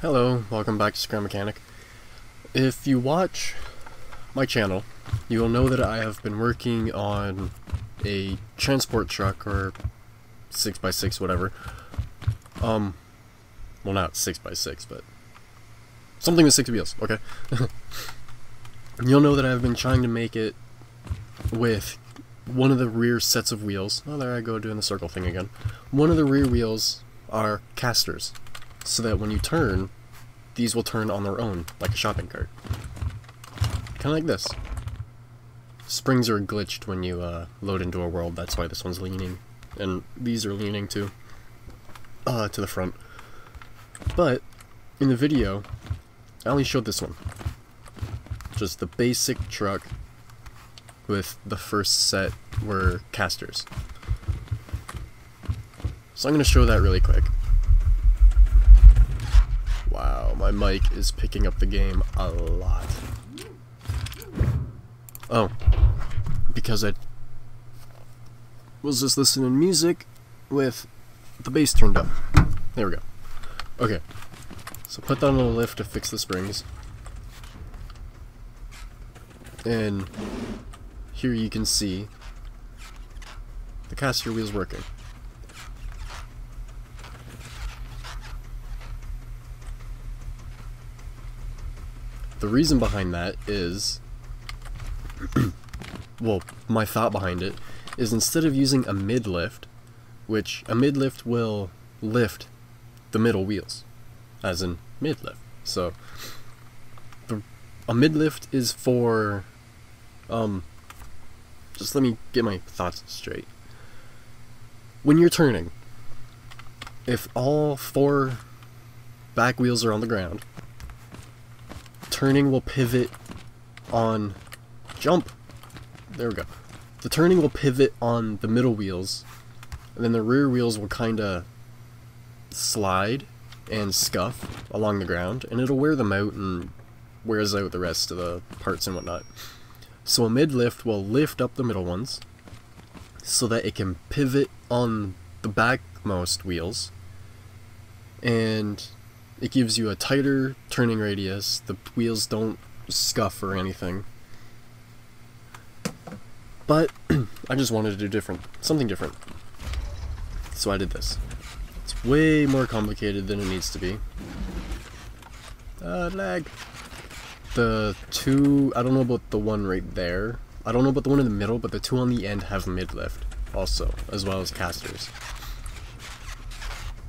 Hello, welcome back to Scrum Mechanic. If you watch my channel, you will know that I have been working on a transport truck, or 6x6, whatever. Well, not 6x6, but something with 6 wheels, okay? You'll know that I've been trying to make it with one of the rear sets of wheels. Oh, there I go doing the circle thing again. One of the rear wheels are casters, so that when you turn, these will turn on their own, like a shopping cart. Kind of like this. Springs are glitched when you load into a world, that's why this one's leaning. And these are leaning too, to the front. But, in the video, I only showed this one. Just the basic truck with the first set were casters. So I'm going to show that really quick. Wow, my mic is picking up the game a lot. Oh, because I was just listening to music with the bass turned up. There we go. Okay, so put that on the lift to fix the springs. And here you can see the caster wheels working. The reason behind that is, well, my thought behind it is instead of using a mid-lift, which a mid-lift will lift the middle wheels, as in mid-lift. So, a mid-lift is for, just let me get my thoughts straight. When you're turning, if all 4 back wheels are on the ground, turning will pivot on jump. There we go. The turning will pivot on the middle wheels, and then the rear wheels will kinda slide and scuff along the ground, and it'll wear them out and wears out the rest of the parts and whatnot. So a mid-lift will lift up the middle ones so that it can pivot on the backmost wheels, and it gives you a tighter turning radius. The wheels don't scuff or anything. But I just wanted to do something different. So I did this. It's way more complicated than it needs to be. Lag. The 2, I don't know about the one right there. I don't know about the one in the middle, but the 2 on the end have mid-lift also, as well as casters.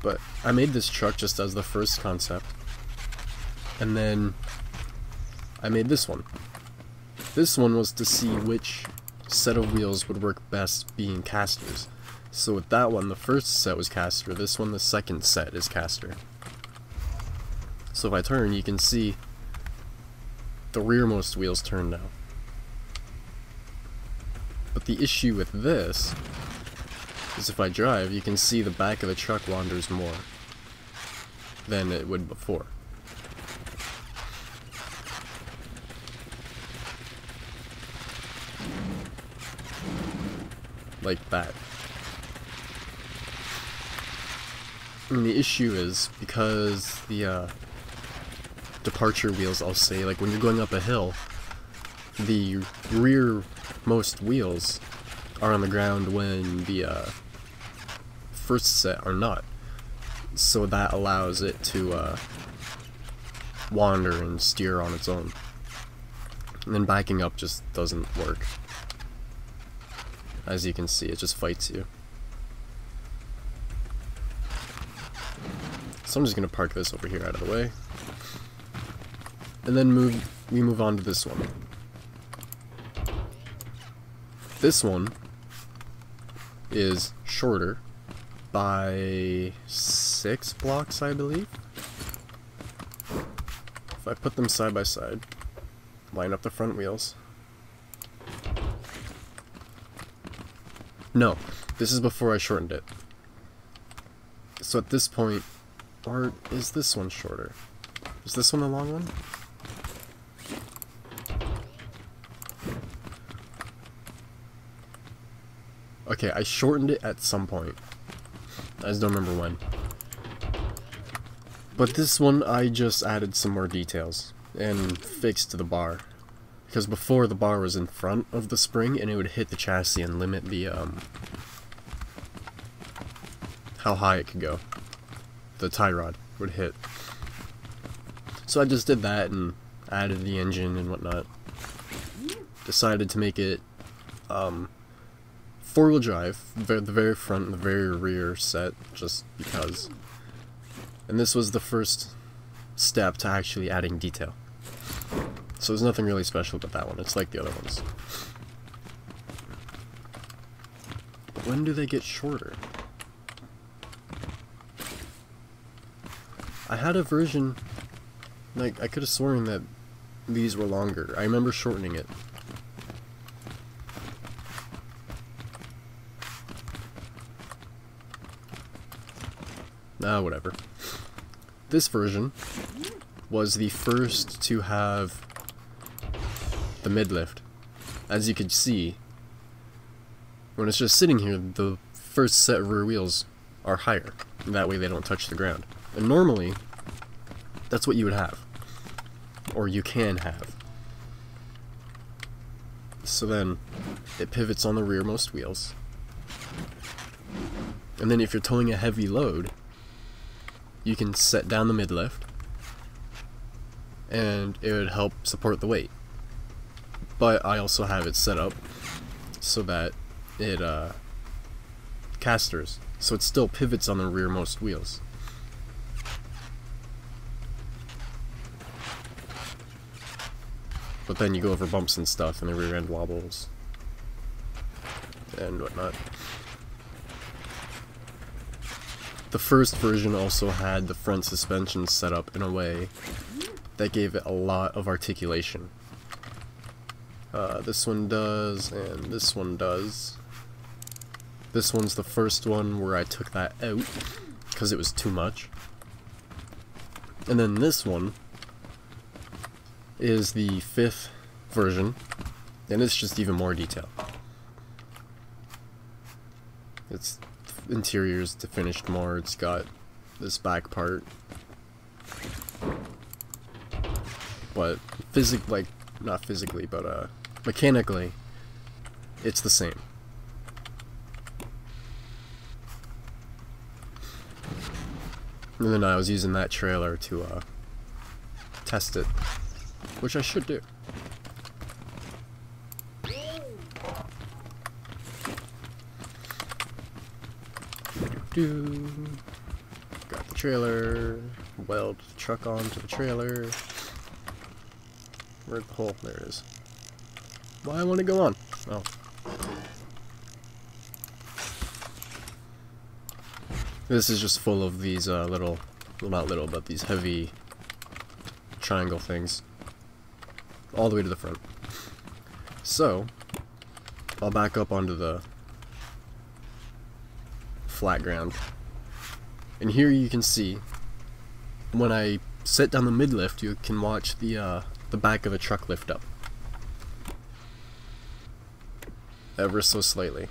But I made this truck just as the first concept, and then I made this one. This one was to see which set of wheels would work best being casters. So with that one, the first set was caster, this one, the second set, is caster. So if I turn, you can see the rearmost wheels turn now. But the issue with this is if I drive, you can see the back of the truck wanders more than it would before. Like that. And the issue is because the departure wheels, I'll say, like when you're going up a hill, the rearmost wheels are on the ground when the first set are not. So that allows it to wander and steer on its own. And then backing up just doesn't work. As you can see, it just fights you. So I'm just going to park this over here out of the way. And then we move on to this one. This one is shorter by 6 blocks, I believe. If I put them side by side, line up the front wheels. No, this is before I shortened it. So at this point, or is this one shorter? Is this one the long one? Okay, I shortened it at some point. I just don't remember when. But this one, I just added some more details and fixed the bar. Because before, the bar was in front of the spring and it would hit the chassis and limit the, how high it could go. The tie rod would hit. So I just did that and added the engine and whatnot. Decided to make it, four-wheel drive, the very front and the very rear set, just because. And this was the first step to actually adding detail. So there's nothing really special about that one, it's like the other ones. When do they get shorter? I had a version, like, I could have sworn that these were longer. I remember shortening it. Whatever. This version was the first to have the mid-lift. As you can see, when it's just sitting here, the first set of rear wheels are higher. That way they don't touch the ground. And normally, that's what you would have. Or you can have. So then, it pivots on the rearmost wheels. And then if you're towing a heavy load, you can set down the mid-lift, and it would help support the weight. But I also have it set up so that it casters, so it still pivots on the rearmost wheels. But then you go over bumps and stuff and the rear end wobbles and whatnot. The first version also had the front suspension set up in a way that gave it a lot of articulation. This one does, and this one does. This one's the first one where I took that out because it was too much. And then this one is the 5th version, and it's just even more detail. Its interior's finished more. It's got this back part, but not physically, but mechanically, it's the same. And then I was using that trailer to test it, which I should do. Got the trailer, weld the truck onto the trailer. Where's the hole? There it is. Why won't it go on? Oh. This is just full of these little, well, not little, but these heavy triangle things. All the way to the front. So, I'll back up onto the flat ground. And here you can see, when I set down the mid-lift, you can watch the back of the truck lift up. Ever so slightly.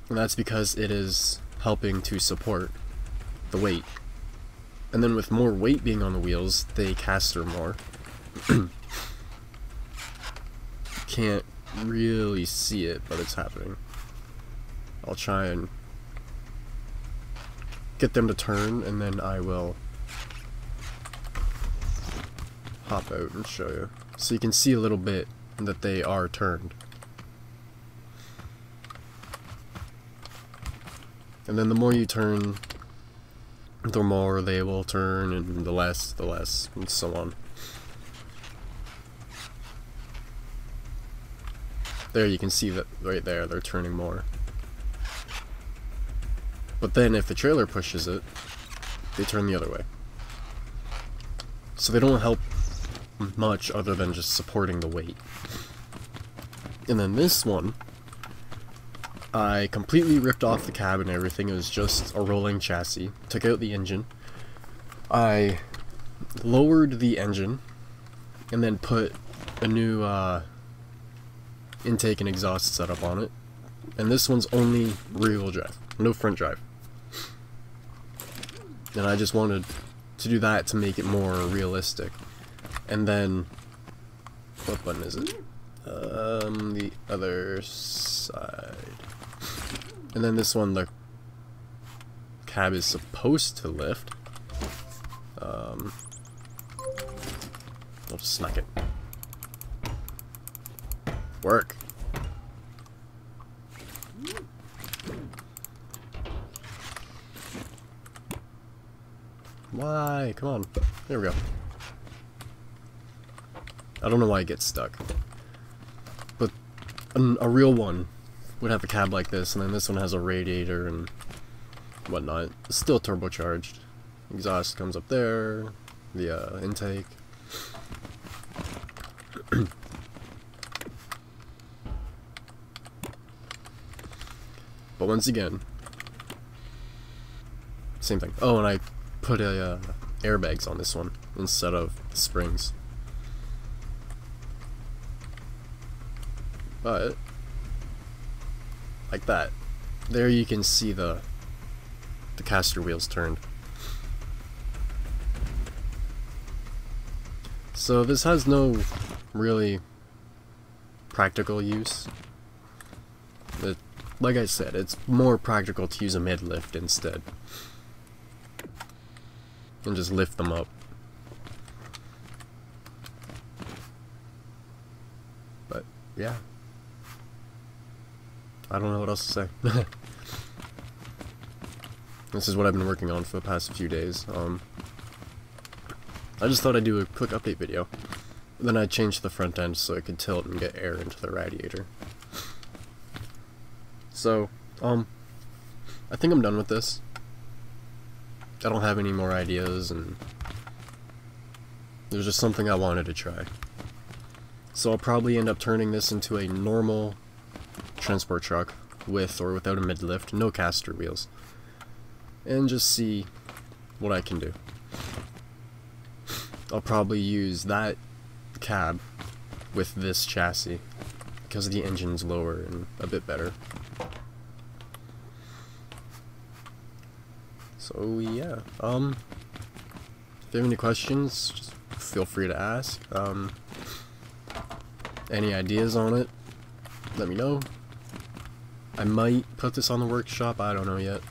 And that's because it is helping to support the weight. And then with more weight being on the wheels, they caster more. Can't really see it, but it's happening. I'll try and get them to turn, and then I will hop out and show you. So you can see a little bit that they are turned. And then the more you turn, the more they will turn, and the less, and so on. There you can see that right there, they're turning more. But then if the trailer pushes it, they turn the other way. So they don't help much other than just supporting the weight. And then this one, I completely ripped off the cab and everything. It was just a rolling chassis. Took out the engine. I lowered the engine and then put a new intake and exhaust setup on it. And this one's only rear-wheel drive. no front drive. And I just wanted to do that to make it more realistic. And then, what button is it? The other side. And then this one, the cab is supposed to lift. I'll just snack it. Work. Why? Come on. There we go. I don't know why it gets stuck. But a real one would have a cab like this, and then this one has a radiator and whatnot. It's still turbocharged. Exhaust comes up there. The intake. But once again, same thing. Oh, and I put airbags on this one instead of springs. But like that, there you can see the caster wheels turned. So this has no really practical use. Like I said, it's more practical to use a mid-lift instead. And just lift them up. But, yeah. I don't know what else to say. This is what I've been working on for the past few days. I just thought I'd do a quick update video. Then I changed the front end so it could tilt and get air into the radiator. So, I think I'm done with this. I don't have any more ideas, and there's just something I wanted to try. So I'll probably end up turning this into a normal transport truck with or without a mid-lift, no caster wheels, and just see what I can do. I'll probably use that cab with this chassis because the engine's lower and a bit better. So yeah, if you have any questions, just feel free to ask. Any ideas on it, let me know. I might put this on the workshop, I don't know yet.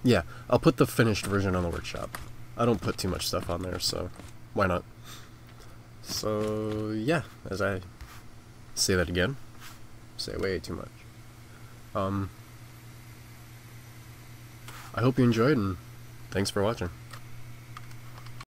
Yeah, I'll put the finished version on the workshop. I don't put too much stuff on there, so why not? So yeah, as I say that again, say way too much. I hope you enjoyed, and thanks for watching.